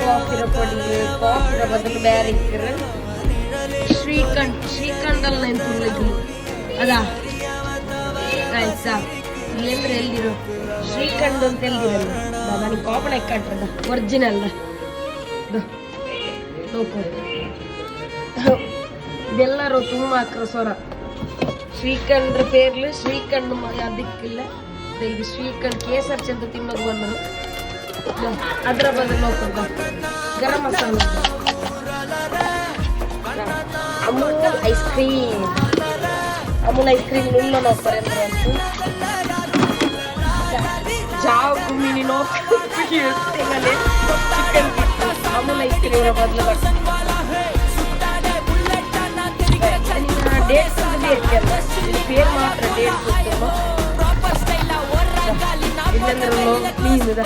ಕಾಫಿರ ಪೊಡಿ ಕಾಫಿರ ಬದಲು ಬೇರೆ ಇಕ್ಕರು ಶ್ರೀಖಂಡಲ್ಲ ಎಂತ ಅದಾ ಆಯ್ತಾ ಇಲ್ಲೆಂದ್ರೆ ಎಲ್ಲಿರೋ ಶ್ರೀಖಂಡ್ ಅಂತ ಎಲ್ಲಿರಲ್ಲ ನನಗೆ ಕಾಪಣ ಕಟ್ಟದ ಒರಿಜಿನಲ್ ನೋಕೋ ಇದೆಲ್ಲರೂ ತುಂಬ ಹಾಕ್ರ ಸ್ವರ ಶ್ರೀಖಂಡ್ರ ಪೇರ್ಲು ಶ್ರೀಖಂಡ್ ಅದಕ್ಕಿಲ್ಲ ಇದು ಶ್ರೀಖಂಡ್ ಕೇಸರ್ ಚಂದ ತಿನ್ನೋದು ಬಂದರು ಅದರ ಬದಲು ನೋಡ್ಕೊಂಡ ಗರಂ ಮಸಾಲ ಅಮೂಲ್ ಐಸ್ ಕ್ರೀಮ್ ನುಲ್ಲ ನೋಡ್ತಾರೆ ಅಂದ್ರೆ ಅಂತೂ ಜಾವ್ ಕುಮ್ಮಿನಿ ನೋಡ್ತೀನಿ ಚಿಕನ್ ಅಮೂಲ್ ಐಸ್ ಕ್ರೀಮ್ ಬದಲು ಡೇಟ್ಸ್ ಬೇಕಲ್ಲ ಪೇರ್ ಮಾತ್ರ ಡೇಟ್ಸ್ ಇಲ್ಲೆಂದ್ರೆ ಕ್ಲೀನ್ ಇದೆ